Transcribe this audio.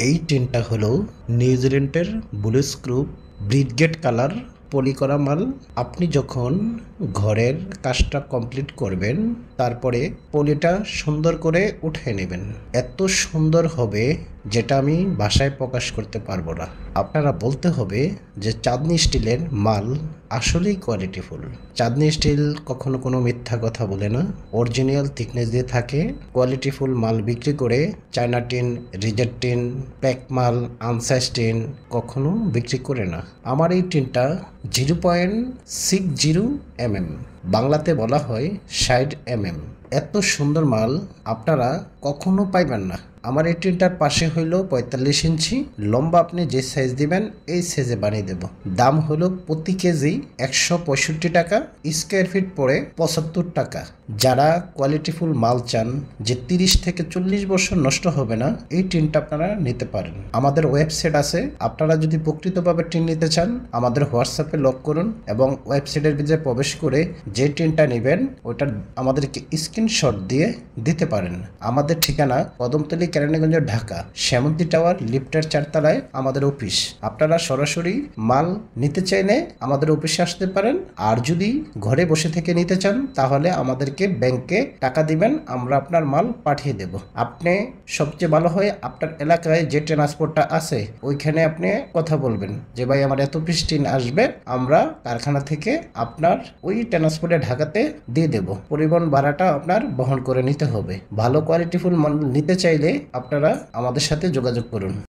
এই টিনটা হলো নিউজিল্যান্ডের ব্লু স্ক্রুপ ব্রিগেড কালার পলি করা মাল। আপনি যখন ঘরের কাজটা কমপ্লিট করবেন তারপরে পলিটা সুন্দর করে উঠে নেবেন। এত সুন্দর হবে যেটা আমি ভাষায় প্রকাশ করতে পারবো না। আপনারা বলতে হবে যে চাঁদনি স্টিলের মাল আসলেই কোয়ালিটিফুল। চাঁদনি স্টিল কখনো কোনো মিথ্যা কথা বলে না, অরিজিনাল থিকনেস দিয়ে থাকে। কোয়ালিটিফুল মাল বিক্রি করে China tin, reject tin, pack মাল, আনসাইজ টিন কখনো বিক্রি করে না। আমার এই টিনটা 0.60 mm, বাংলাতে বলা হয় 60 mm। এত সুন্দর মাল আপনারা কখনো পাইবেন না। আমার এই টিনটার পাশে হইল 45 ইঞ্চি লম্বা, আপনি যে সাইজ দিবেন এই সাইজে বানিয়ে দেব। দাম হলো প্রতি কেজি 165 টাকা, স্কোয়ার ফিট পড়ে 75 টাকা। যারা কোয়ালিটিফুল মাল চান যে 30 থেকে 40 বছর নষ্ট হবে না, এই টিনটা আপনারা নিতে পারেন। আমাদের ওয়েবসাইট আছে, আপনারা যদি প্রকৃতভাবে টিন নিতে চান আমাদের হোয়াটসঅ্যাপে লক করুন এবং ওয়েবসাইটের ভিতরে প্রবেশ করে যে টিনটা নেবেন ওটা আমাদেরকে স্ক্রিনশট দিয়ে দিতে পারেন। আমাদের ঠিকানা কদমতলী, কেরানীগঞ্জ, ঢাকা, শ্যামন্তী টাওয়ার লিফটের 4 তলায় আমাদের অফিস। আপনারা সরাসরি মাল নিতে চাইলে আমাদের অফিসে আসতে পারেন, আর যদি ঘরে বসে থেকে নিতে চান তাহলে আমাদেরকে ব্যাংকে টাকা দিবেন, আমরা আপনার মাল পাঠিয়ে দেব। আপনি সবচেয়ে ভালো হয় আপনার এলাকায় যে ট্রান্সপোর্টটা আছে ওইখানে আপনি কথা বলবেন যে ভাই আমার এত পিস টিন আসবে, আমরা কারখানা থেকে আপনার ওই ট্রান্সপোর্টে ঢাকাতে দিয়ে দেব। পরিবহন ভাড়াটা আপনার বহন করে নিতে হবে। ভালো কোয়ালিটিফুল মাল নিতে চাইলে আপনারা আমাদের সাথে যোগাযোগ করুন।